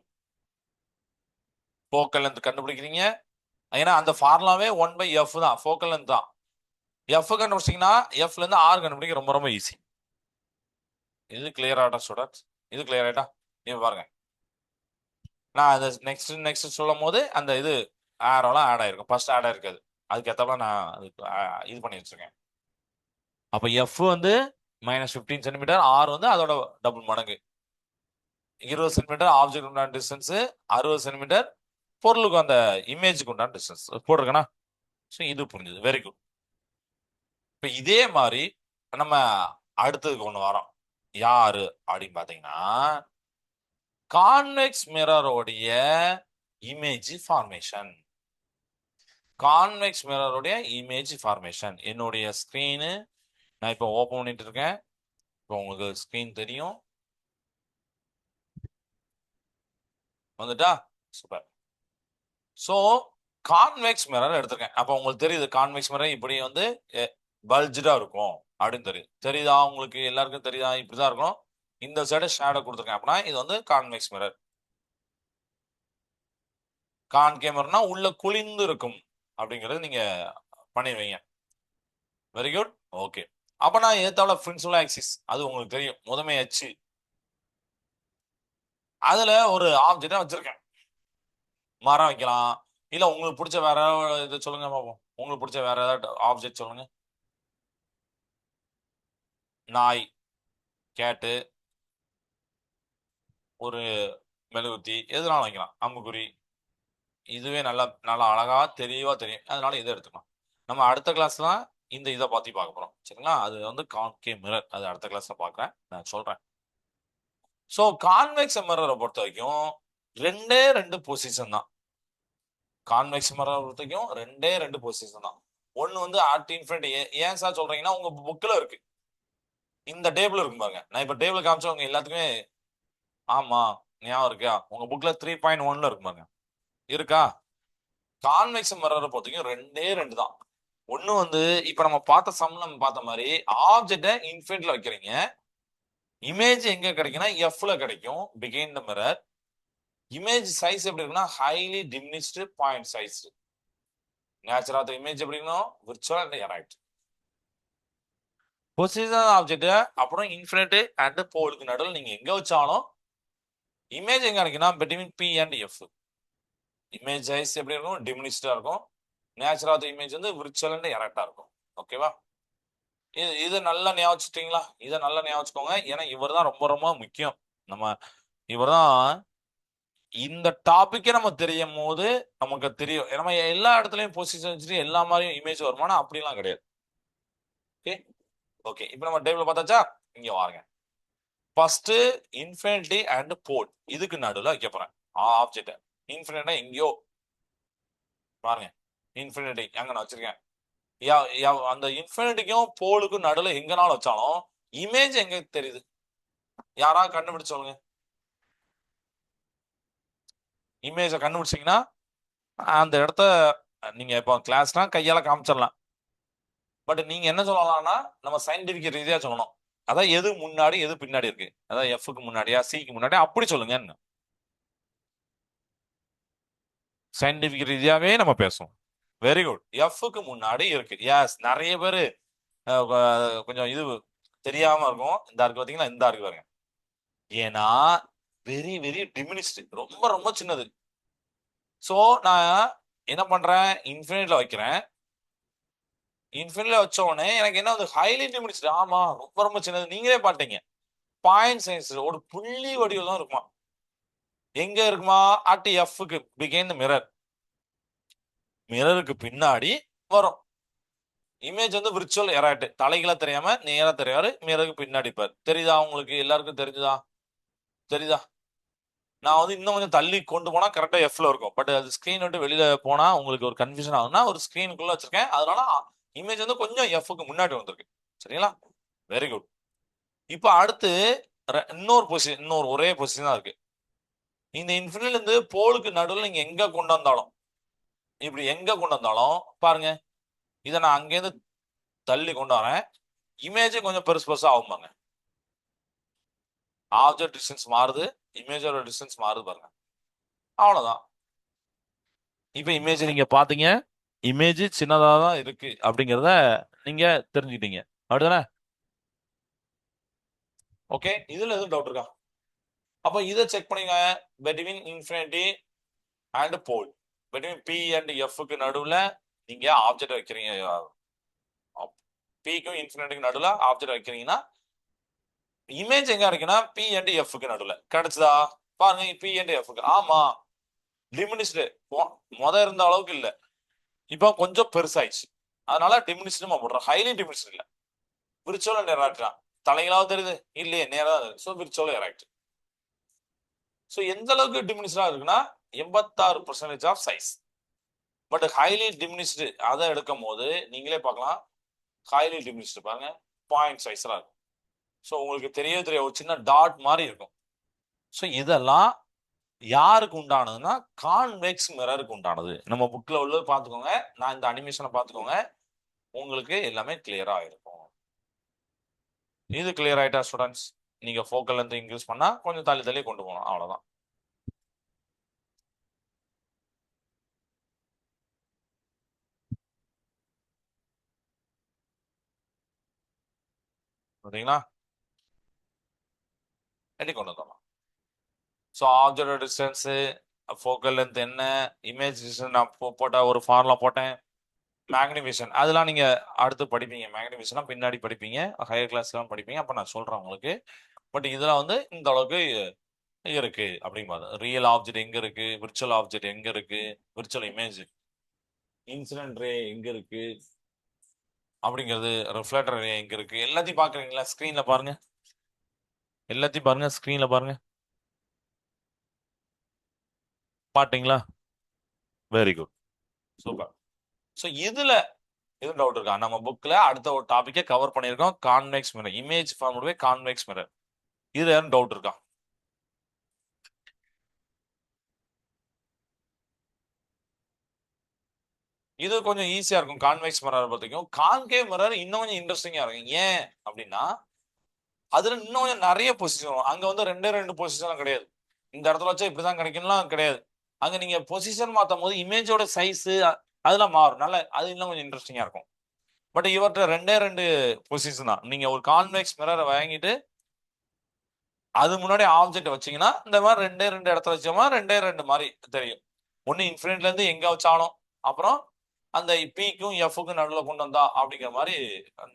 ஃபோக்கல் லென்த் கண்டுபிடிக்கிறீங்க, ஏன்னா அந்த ஃபார்முலாவே 1/f தான், ஃபோக்கல் லென்த் தான். எஃப் கண்டுபிடிச்சிங்கன்னா எஃப்ல இருந்து ஆர் கண்டுபிடிக்க ரொம்ப ரொம்ப ஈஸி. இது கிளியர் ஆகிட்டா ஸ்டூடெண்ட்ஸ்? இது கிளியர் ஆகிட்டா? நீங்க பாருங்க, நான் அந்த நெக்ஸ்ட் சொல்லும் போது அந்த இது ஆரோலாம் ஆட் ஆயிருக்கும். ஃபர்ஸ்ட் ஆட் ஆயிருக்காது, அதுக்கு ஏற்றப்ப நான் அதுக்கு இது பண்ணி வச்சிருக்கேன். அப்போ எஃப் வந்து -15 சென்டிமீட்டர், ஆர் வந்து அதோட டபுள் மடங்கு. 20 சென்டிமீட்டர் ஆப்ஜெக்ட் உண்டான டிஸ்டன்ஸ், 60 சென்டிமீட்டர் பொருளுக்கு அந்த இமேஜுக்கு உண்டான டிஸ்டன்ஸ் போட்டிருக்கேனா? ஸோ இது புரிஞ்சுது, வெரி குட். இப்போ இதே மாதிரி நம்ம அடுத்ததுக்கு ஒன்று வரோம். யாரு அப்படின்னு பார்த்தீங்கன்னா, கான்வெக்ஸ் மிரரோடைய இமேஜ் ஃபார்மேஷன். கான்வெக்ஸ் மிரரோடைய இமேஜ் ஃபார்மேஷன். என்னுடைய ஸ்க்ரீனு நான் இப்போ ஓப்பன் பண்ணிட்டு இருக்கேன். இப்போ உங்களுக்கு ஸ்க்ரீன் தெரியும் வந்துட்டா? சூப்பர். ஸோ கான்வெக்ஸ் மிரர் எடுத்திருக்கேன். அப்போ உங்களுக்கு தெரியுது கான்வெக்ஸ் மிரர் இப்படி வந்து பல்ஜா இருக்கும் அப்படின்னு தெரியுது. தெரியுதா உங்களுக்கு? எல்லாருக்கும் தெரியுதா? இப்படிதான் இருக்கும். இந்த சைடு ஷேடோ கொடுத்துருக்கேன் அப்படின்னா இது வந்து கான்வெக்ஸ் மிரர். கான்கேவ் மிரர்னா உள்ள குளிந்து இருக்கும் அப்படிங்கிறது நீங்க பண்ணிடுவீங்க. Very good. ஓகே, அப்ப நான் ஏத்தால பிரின்சிபல் ஆக்சிஸ் அது உங்களுக்கு தெரியும், முதன்மை அச்சு. அதுல ஒரு ஆப்ஜெக்டா வச்சிருக்கேன். மரம் வைக்கலாம், இல்ல உங்களுக்கு பிடிச்ச வேற இது சொல்லுங்க பாப்போம். உங்களுக்கு பிடிச்ச வேற ஏதாவது ஆப்ஜெக்ட் சொல்லுங்க. நாய், கேட்டு, ஒரு மெழுகுத்தி, எதுனாலும் வைக்கலாம். அம்புக்குறி, இதுவே நல்லா நல்லா அழகா தெளிவா தெரியும், அதனால இதை எடுத்துக்கலாம். நம்ம அடுத்த கிளாஸ்ல இந்த இதை பத்தி பார்க்க போறோம், சரிங்களா? அது வந்து கான்கேவ் மிரர், அது அடுத்த கிளாஸ்ல பார்க்குறேன், நான் சொல்றேன். ஸோ கான்வெக்ஸ் மிரரை பொறுத்த வரைக்கும் ரெண்டே ரெண்டு பொசிஷன் தான். கான்வெக்ஸ் மிரரை பொறுத்த வரைக்கும் ரெண்டே ரெண்டு பொசிஷன் தான். ஒன்னு வந்து அட் இன்ஃபினிட்டி. ஏன் சார் சொல்றீங்கன்னா உங்க புக்ல இருக்கு, இந்த டேபிள் இருக்கு பாருங்க. நான் இப்ப டேபிள் காமிச்சவங்க எல்லாத்துக்குமே ஆமா ஞாபகம் இருக்கா? உங்க புக்ல 3.1ல இருக்கு பாருங்க, இருக்கா? கான்வெக்ஸ் மிரரை பொறுத்த வரைக்கும் ரெண்டே ரெண்டு தான். ஒண்ணு வந்து இப்ப நம்ம பார்த்த சம்ல நம்ம பார்த்த மாதிரி ஆப்ஜெக்ட இன்ஃபினிட்ல வைக்கிறீங்க, இமேஜ் எங்க கிடைக்கும்னா எஃப்ல கிடைக்கும், பிகைன் த மிரர். இமேஜ் சைஸ் எப்படி இருக்குன்னா highly diminished point size. Nature of the image எப்படி இருக்கணும்? Virtual and erect. Position object அப்புறம் இன்ஃபினிட் அண்ட் போலுக்கு நடுவில் நீங்க எங்க வச்சாலும் இமேஜ் எங்க கிடைக்கும்னா between P and F. Image size எப்படி இருக்கும்? டிமினிஷ்டா இருக்கும். நேச்சர் ஆஃப் த இமேஜ் வந்து விர்ச்சுவல் அண்ட் எரைட்டா இருக்கும். ஓகேவா? இது நல்லா ஞாபகம் வச்சுட்டீங்களா? இதை நல்லா ஞாபகம் வச்சுக்கோங்க, ஏன்னா இவர் தான் ரொம்ப ரொம்ப முக்கியம். நம்ம இவர் தான் இந்த டாபிக்கே நம்ம தெரியும் போது நமக்கு தெரியும். நம்ம எல்லா இடத்துலயும் பொசிஷன் வச்சுட்டு எல்லா மாதிரியும் இமேஜ் வருமானா அப்படிலாம் கிடையாது. ஓகே ஓகே, இப்போ நம்ம டேபிள் பார்த்தாச்சா? இங்க வாருங்க. ஃபர்ஸ்ட் இன்ஃபினிட்டி அண்ட் போல், இதுக்கு நடுவில் வைக்க போறேன் ஆப்ஜெக்ட். இன்ஃபினிட்டா எங்கேயோ பாருங்க, இன்ஃபினிட்டி அங்க நான் வச்சிருக்கேன். அந்த இன்ஃபினிட்டிக்கும் போலுக்கும் நடுவில் எங்கனாலும் வச்சாலும் இமேஜ் எங்க தெரியுது? யாராவது கண்டுபிடிச்சு சொல்லுங்க. இமேஜை கண்டுபிடிச்சிங்கன்னா அந்த இடத்த நீங்க இப்போ கிளாஸ்னா கையால காமிச்சிடலாம். பட் நீங்க என்ன சொல்லலாம்னா நம்ம சயின்டிபிக் ரீதியா சொல்லணும். அதான் எது முன்னாடி எது பின்னாடி இருக்கு, அதான் எஃப்க்கு முன்னாடியா சிக்கு முன்னாடி அப்படி சொல்லுங்க. சயின்டிபிக் ரீதியாவே நம்ம பேசுவோம். Very good. எஃப்க்கு முன்னாடி இருக்கு. எஸ், நிறைய பேர் கொஞ்சம் இது தெரியாம இருக்கும். இந்த இருக்கு பாத்தீங்களா, இந்த இருக்கு பாருங்க. ஏன்னா வெரி வெரி டிமினிஷ்டு, ரொம்ப ரொம்ப சின்னது. சோ நான் என்ன பண்றேன், இன்ஃபினிட்ல வைக்கிறேன். இன்ஃபினிட்ல வச்ச உடனே எனக்கு என்ன வந்து ஹைலி டிமினிஷ்டு. ஆமா, ரொம்ப ரொம்ப சின்னது. நீங்களே பாட்டீங்க, பாயிண்ட் சைஸ் ஒரு புள்ளி வடிவில் தான் இருக்குமா. எங்க இருக்குமா? At எஃப்க்கு பிகைன் the mirror. மிரருக்கு பின்னாடி வரும். இமேஜ் வந்து விர்ச்சுவல் எராய்ட், தலைகளா தெரியாம நேரா தெரியாரு, மிரருக்கு பின்னாடி பாரு. தெரியுதா உங்களுக்கு? எல்லாருக்கும் தெரிஞ்சுதா? தெரியுதா? நான் வந்து இன்னும் கொஞ்சம் தள்ளி கொண்டு போனா கரெக்டா எஃப்ல இருக்கும். பட் அது ஸ்கிரீன் விட்டு வெளியில போனா உங்களுக்கு ஒரு கன்ஃபியூஷன் ஆகும்னா ஒரு ஸ்கிரீனுக்குள்ள வச்சிருக்கேன், அதனால இமேஜ் வந்து கொஞ்சம் எஃப்க்கு முன்னாடி வந்திருக்கு. சரிங்களா? Very good. இப்போ அடுத்து இன்னொரு பொசிஷன், இன்னொரு ஒரே பொசிஷன் தான் இருக்கு. இந்த இன்ஃபினிட்ல இருந்து போலுக்கு நடுவில் நீங்க எங்க கொண்டு வந்தாலும், இப்படி எங்க கொண்டு வந்தாலும் பாருங்க, இதை நான் அங்கேருந்து தள்ளி கொண்டு வரேன், இமேஜ் கொஞ்சம் பெருசு பெருசா ஆகும்பாங்க. ஆப்ஜெக்ட் டிஸ்டன்ஸ் மாறுது, இமேஜோட டிஸ்டன்ஸ் மாறுது பாருங்க. அவ்வளவுதான். இப்ப இமேஜ் நீங்க பாத்தீங்க, இமேஜ் சின்னதா தான் இருக்கு அப்படிங்கிறத நீங்க தெரிஞ்சுக்கிட்டீங்க, அப்படிதானே? ஓகே, இதுல எதுவும் டவுட் இருக்கா? அப்ப இதை செக் பண்ணுங்க. Between infinity and pole, between P and எஃப்க்கு நடுவுல நீங்க ஆப்ஜெக்ட் வைக்கிறீங்க. பிக்கும் இன்ஃபினிட்டிக்கு நடுவுல ஆப்ஜெக்ட் வைக்கிறீங்கன்னா இமேஜ் எங்க இருக்குன்னா பி அண்ட் எஃப்க்கு நடுவுல கிடைச்சதா? பாருங்க, பி அண்ட் எஃப்க்கு. ஆமா, டிமினிஷ்டு. இருந்த அளவுக்கு இல்ல, இப்போ கொஞ்சம் பெருசாயிடுச்சு, அதனால டிமினிஷ்டு போடுறோம். ஹைலி டிமினிஷ்டு இல்ல, விர்ச்சுவல் அண்ட் எராக்ட் தான். தலைகளாவது தெரியுது இல்லையே, நேரா தெரியுது. So virtual erect. ஸோ எந்த அளவுக்கு டிமினிஷ்டா இருக்குன்னா 86% of size. But highly diminished அதை எடுக்கும் போது நீங்களே பார்க்கலாம், ஹைலி டிமினிஷ்டு பாருங்க, பாயிண்ட் சைஸ்லாம் இருக்கும். ஸோ உங்களுக்கு தெரிய ஒரு சின்ன டாட் மாதிரி இருக்கும். ஸோ இதெல்லாம் யாருக்கு உண்டானதுன்னா கான்வெக்ஸ் மிரருக்கு உண்டானது. நம்ம புக்ல உள்ளது பார்த்துக்கோங்க, நான் இந்த அனிமேஷனை பார்த்துக்கோங்க, உங்களுக்கு எல்லாமே கிளியரா இருக்கும். இது கிளியர் ஆயிட்டா ஸ்டூடெண்ட்ஸ்? நீங்க ஃபோக்கல் லென்த் இன்க்ரீஸ் பண்ணா கொஞ்சம் தள்ளி தள்ளி கொண்டு போகணும், அவ்வளவுதான். பார்த்தீங்களா? எப்படி கொண்டு வந்துடலாம். So object distance, focal length என்ன, இமேஜ் டிஸ்டன்ஸ் நான் போட்ட ஒரு ஃபார்முலா போட்டேன். மேக்னிஃபிகேஷன் அதெல்லாம் நீங்க அடுத்து படிப்பீங்க. மேக்னிஃபிகேஷன்லாம் பின்னாடி படிப்பீங்க. ஹையர் கிளாஸ்லாம் படிப்பீங்க. அப்ப நான் சொல்றேன் உங்களுக்கு. பட் இதுல வந்து இந்த அளவுக்கு இருக்கு அப்படிங்கிறது. ரியல் ஆப்ஜெக்ட் எங்க இருக்கு, விர்ச்சுவல் ஆப்ஜெக்ட் எங்க இருக்கு, விர்ச்சுவல் இமேஜ், இன்சிடென்ட் ரே எங்க இருக்கு அப்படிங்கிறது, ரிஃப்ளெக்டர் ரே எங்க இருக்கு, எல்லாத்தையும் பாக்குறீங்களா? ஸ்கிரீன்ல பாருங்க, எல்லாத்தையும் பாருங்க, ஸ்கிரீன்ல பாருங்க. பாத்தீங்களா? Very good, super. ஸோ இதுல எதுவும் டவுட் இருக்கா? நம்ம புக்ல அடுத்த ஒரு டாபிக்கை கவர் பண்ணியிருக்கோம், கான்வெக்ஸ் மிரர், இமேஜ் ஃபார்முடைய கான்வெக்ஸ் மிரர். இது யாரும் டவுட் இருக்கா? இது கொஞ்சம் ஈஸியா இருக்கும். கான்வெக்ஸ் மிரர் பொறுத்தவரைக்கும். கான்கேவ் மிரர் இன்னும் கொஞ்சம் இன்ட்ரெஸ்டிங்கா இருக்கும். ஏன் அப்படின்னா அதுல இன்னும் கொஞ்சம் நிறைய பொசிஷன் வரும். அங்க வந்து ரெண்டே ரெண்டு பொசிஷன்லாம் கிடையாது. இந்த இடத்துல வச்சா இப்படிதான் கிடைக்கும்லாம் கிடையாது. அங்க நீங்க பொசிஷன் மாத்தும் போது இமேஜோட சைஸ் அதெல்லாம் மாறும். நல்ல அது இன்னும் கொஞ்சம் இன்ட்ரெஸ்டிங்கா இருக்கும். பட் இவர்கிட்ட ரெண்டே ரெண்டு பொசிஷன் தான். நீங்க ஒரு கான்வெக்ஸ் மிரரை வாங்கிட்டு அது முன்னாடி ஆப்ஜெக்ட் வச்சீங்கன்னா இந்த மாதிரி ரெண்டே ரெண்டு இடத்துல வச்சோமா ரெண்டே ரெண்டு மாதிரி தெரியும். ஒன்னு இன்ஃபினிட்ல இருந்து எங்க வச்சாலும், அப்புறம் அந்த பிக்கும் எஃப்க்கும் நடுவில் கொண்டு வந்தா அப்படிங்கிற மாதிரி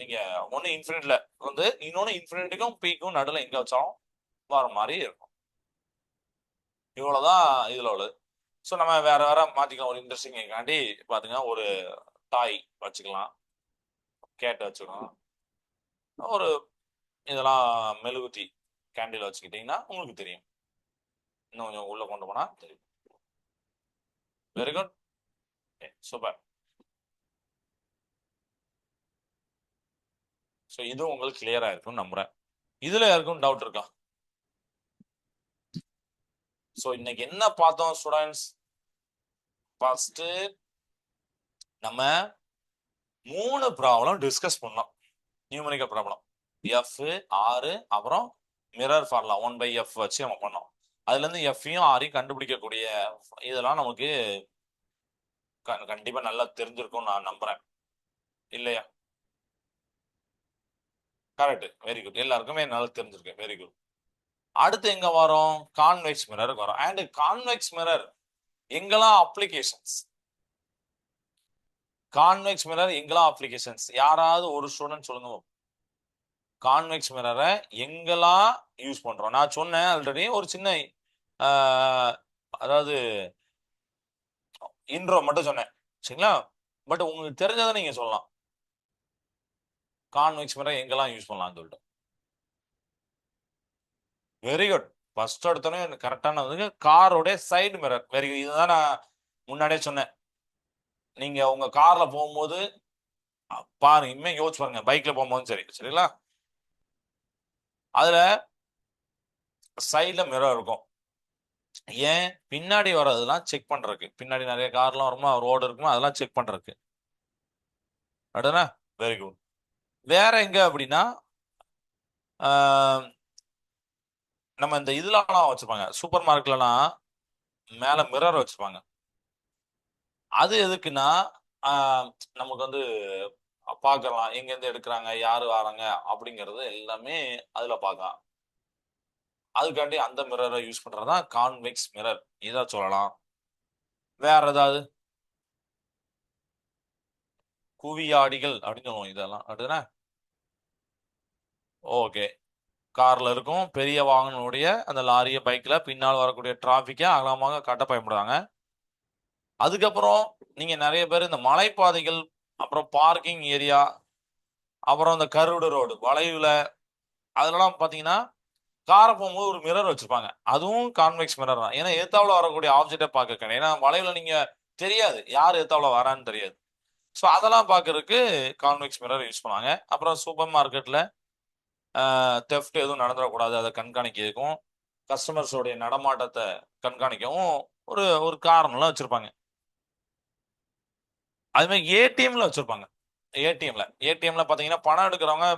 நீங்க ஒன்னு இன்ஃபினிட்ல வந்து இன்னொன்னு இன்ஃபினிட்டுக்கும் பிக்கும் நடுவில் எங்க வச்சாலும் வர மாதிரி இருக்கும். இவ்வளவுதான் இதுல உள்ளது. ஸோ நம்ம வேற வேற மாத்திக்கலாம். ஒரு இன்ட்ரெஸ்டிங்காண்டி பாத்தீங்கன்னா ஒரு டாய் வச்சுக்கலாம், கேட் வச்சுக்கலாம், ஒரு இதெல்லாம் மெழுகுத்தி கேண்டில் வச்சுக்கிட்டீங்கன்னா உங்களுக்கு தெரியும். இன்னும் கொஞ்சம் உள்ள கொண்டு போனா தெரியும். Very good, super. ஸோ இதுவும் உங்களுக்கு கிளியரா இருக்கும் நம்புறேன். இதுல யாருக்கும் டவுட் இருக்கா? ஸோ இன்னைக்கு என்ன பார்த்தோம் ஸ்டூடெண்ட்ஸ்? ஃபர்ஸ்ட் நம்ம 3 ப்ராப்ளம் டிஸ்கஸ் பண்ணோம். நியூமரிக்கல் ப்ராப்ளம் எஃப், ஆறு, அப்புறம் மிரர் ஃபார்முலா 1/f வச்சு நம்ம பண்ணோம். அதுல இருந்து எஃப்யும் ஆரையும் கண்டுபிடிக்கக்கூடிய இதெல்லாம் நமக்கு கண்டிப்பா நல்லா தெரிஞ்சிருக்கும் நான் நம்புறேன், இல்லையா? Correct, very good. எல்லாருக்குமே நல்லா தெரிஞ்சிருக்கு, வெரி குட். அடுத்து எங்க வரோம்? கான்வெக்ஸ் மிரருக்கு வரோம். அண்ட் கான்வெக்ஸ் மிரர் எங்கெல்லாம் அப்ளிகேஷன்ஸ், கான்வெக்ஸ் மிரர் எங்கெல்லாம் அப்ளிகேஷன்ஸ், யாராவது ஒரு ஸ்டூடெண்ட் சொல்லுங்க. கான்வெக்ஸ் மிரரை எங்கெல்லாம் யூஸ் பண்றோம்? நான் சொன்னேன் ஆல்ரெடி ஒரு சின்ன அதாவது இன்ட்ரோ மட்டும் சொன்னேன், சரிங்களா? பட் உங்களுக்கு தெரிஞ்சதை நீங்க சொல்லலாம். கான்வெக்ஸ் மிரர் எங்கெல்லாம் யூஸ் பண்ணலாம்னு சொல்லிட்டு. Very good. ஃபர்ஸ்ட் எடுத்தோன்னே கரெக்டான வந்து காரோட சைடு மிரர். Very good. இதுதான் நான் முன்னாடியே சொன்னேன். நீங்க உங்க கார்ல போகும்போது பாருங்க, இனிமே யோசிச்சு பாருங்க, பைக்ல போகும்போதும் சரி, சரிங்களா? அதுல சைட்ல மிரர் இருக்கும். ஏன்? பின்னாடி வர்றதெல்லாம் செக் பண்றதுக்கு. பின்னாடி நிறைய கார்லாம் வருமா, ரோடு இருக்குமா, அதெல்லாம் செக் பண்றதுக்கு. அடுத்தா வெரி குட். வேற எங்க அப்படின்னா நம்ம இந்த இதுலாம் வச்சிருப்பாங்க சூப்பர் மார்க்கெட்லாம், மேல மிரர் வச்சிருப்பாங்க. அது எதுக்குன்னா நமக்கு வந்து பார்க்கலாம் எங்க இருந்து எடுக்கிறாங்க, யாரு வராங்க அப்படிங்கறது எல்லாமே அதுல பார்க்கலாம். அதுக்காண்டி அந்த மிரரை யூஸ் பண்றதுதான் கான்வெக்ஸ் மிரர், இதை சொல்லலாம். வேற ஏதாவது? குவியாடிகள் அப்படின்னு சொல்லுவோம் இதெல்லாம். அடுத்தா ஓகே, கார்ல இருக்கும், பெரிய வாகனங்களுடைய அந்த லாரிய பைக்ல பின்னால் வரக்கூடிய டிராபிக்கை அகலமாக காட்ட பயன்படுறாங்க. அதுக்கப்புறம் நீங்க நிறைய பேர் இந்த மலைப்பாதைகள், அப்புறம் பார்க்கிங் ஏரியா, அப்புறம் இந்த கருடு ரோடு வளைவுல அதெல்லாம் பாத்தீங்கன்னா காரை போகும்போது ஒரு மிரர் வச்சிருப்பாங்க. அதுவும் கான்வெக்ஸ் மிரர் தான். ஏன்னா எத்தாவில் வரக்கூடிய ஆப்ஜெக்டை பார்க்க, ஏன்னா வளைவுல நீங்க தெரியாது யார் எத்தாவில் வரான்னு தெரியாது. ஸோ அதெல்லாம் பார்க்கறதுக்கு கான்வெக்ஸ் மிரர் யூஸ் பண்ணுவாங்க. அப்புறம் சூப்பர் மார்க்கெட்ல தெஃப்ட் எதுவும் நடந்துடக்கூடாது, அதை கண்காணிக்கிறதுக்கும் கஸ்டமர்ஸோடைய நடமாட்டத்தை கண்காணிக்கவும் ஒரு ஒரு காரணம்லாம் வச்சிருப்பாங்க. அது மாதிரி ஏடிஎம்ல வச்சிருப்பாங்க. ஏடிஎம்ல பாத்தீங்கன்னா பணம் எடுக்கிறவங்க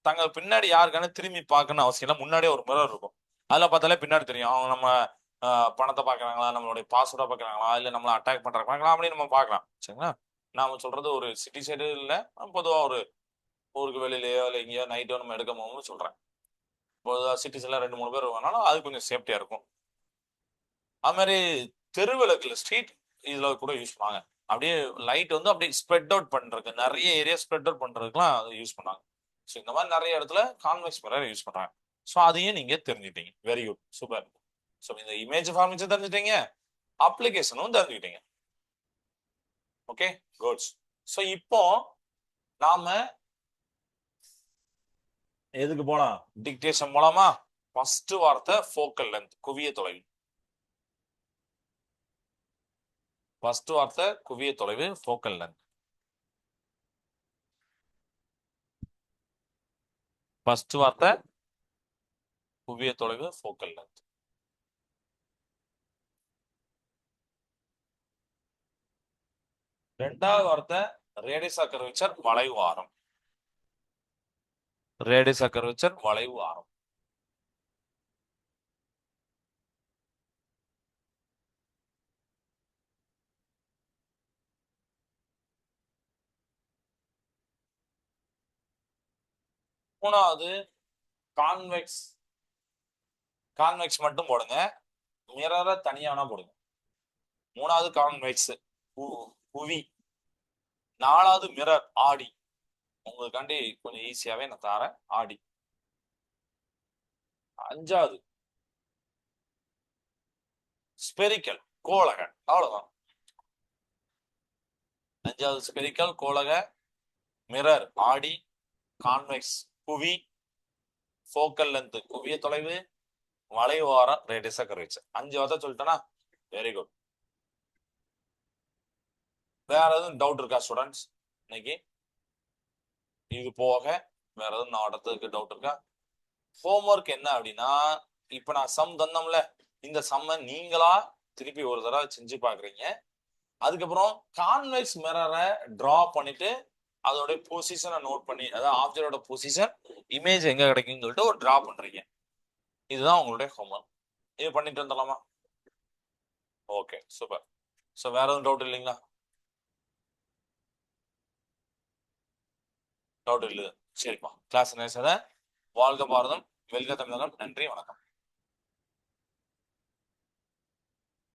தங்கள் பின்னாடி யாருக்கான திரும்பி பார்க்கணும்னு அவசியம் இல்லை. முன்னாடியே ஒரு மிரர் இருக்கும். அதில் பார்த்தாலே பின்னாடி தெரியும். அவங்க நம்ம பணத்தை பார்க்குறாங்களா, நம்மளுடைய பாஸ்வேர்டை பார்க்குறாங்களா, இல்லை நம்மளை அட்டாக் பண்ணுறாங்களா அப்படின்னு நம்ம பார்க்கலாம். சரிங்களா? நாம சொல்றது ஒரு சிட்டி சைடு இல்லை, பொதுவாக ஒரு ஊருக்கு வெளியிலையோ இல்லை எங்கேயோ நைட்டோ நம்ம எடுக்க போகும்போது சொல்கிறேன். பொதுவாக சிட்டிஸ்ல 2-3 பேர் வேணாலும் அது கொஞ்சம் சேஃப்டியாக இருக்கும். அது மாதிரி தெருவிளக்குல ஸ்ட்ரீட் இதில் கூட யூஸ் பண்ணாங்க. அப்படியே லைட் வந்து அப்படியே ஸ்ப்ரெட் அவுட் பண்றதுக்கு, நிறைய ஏரியா ஸ்ப்ரெட் அவுட் பண்றதுக்குலாம் அதை யூஸ் பண்ணாங்க. ஸோ இந்த மாதிரி நிறைய இடத்துல கான்வெக்ஸ் மிரர் யூஸ் பண்றாங்க. ஸோ அதையும் நீங்க தெரிஞ்சுட்டீங்க. Very good, super. ஸோ இந்த இமேஜ் ஃபார்மேஷன் தெரிஞ்சுட்டீங்க, அப்ளிகேஷனும் தெரிஞ்சுக்கிட்டீங்க. Okay, goods. ஸோ இப்போ நாம எதுக்கு போலாம்? டிக்டேஷன் போலாமா? ஃபர்ஸ்ட் வார்த்தை ஃபோக்கல் லென்த், குவிய தொலைவு. ஃபர்ஸ்ட் வார்த்தை குவிய தொலைவு, ஃபோக்கல் லென்த். ஃபர்ஸ்ட் வார்த்தை குவிய தொலைவு, ஃபோக்கல் லென்த். ரெண்டாவது வார்த்தை ரேடியஸ் ஆஃப் கர்வேச்சர், வளைவு ஆரம். ரேடியஸ் ஆஃப் கர்வேச்சர், வளைவு ஆரம். மூணாவது கான்வெக்ஸ். கான்வெக்ஸ் மட்டும் போடுங்க, மிரரை தனியானா போடுங்க. மூணாவது கான்வெக்ஸ், குவி. நாலாவது மிரர், ஆடி. உங்களுக்காண்டி கொஞ்சம் ஈஸியாவே நான் தரேன், ஆடி. அஞ்சாவது ஸ்பெரிக்கல், கோளக. அவ்வளவுதான். அஞ்சாவது ஸ்பெரிக்கல், கோளக, மிரர், ஆடி, கான்வெக்ஸ், குவி, ஃபோக்கல் லென்த், குவிய தொலைவு, வளைவு ஆரம், ரேடியஸ் ஆஃப் கர்வேச்சர். 5 வார்த்தை சொல்லிட்டேனா? Very good. வேற எதுவும் டவுட் இருக்கா ஸ்டூடெண்ட்ஸ்? இன்னைக்கு இது போக வேற எதுவும் நான் அடுத்ததுக்கு டவுட் இருக்கா? ஹோம்ஒர்க் என்ன அப்படின்னா, இப்ப நான் சம் தந்தோம்ல, இந்த சம்மை நீங்களா திருப்பி ஒரு தடவை செஞ்சு பாக்குறீங்க. அதுக்கப்புறம் கான்வெக்ஸ் மிரரை டிரா பண்ணிட்டு அதோட பொசிஷனை நோட் பண்ணி, அதாவது ஆப்ஜெக்டோட பொசிஷன், இமேஜ் எங்க கிடைக்குன்னு சொல்லிட்டு ஒரு டிரா பண்றீங்க. இதுதான் உங்களுடைய ஹோம்ஒர்க். இது பண்ணிட்டு வந்துடலாமா? Okay, super. ஸோ வேற எதுவும் டவுட் இல்லைங்களா? டவுட் இல்லை, சரிப்பா. கிளாஸ் நேசத வாழ்க பாரதம், வெல்க தமிழகம். நன்றி, வணக்கம்.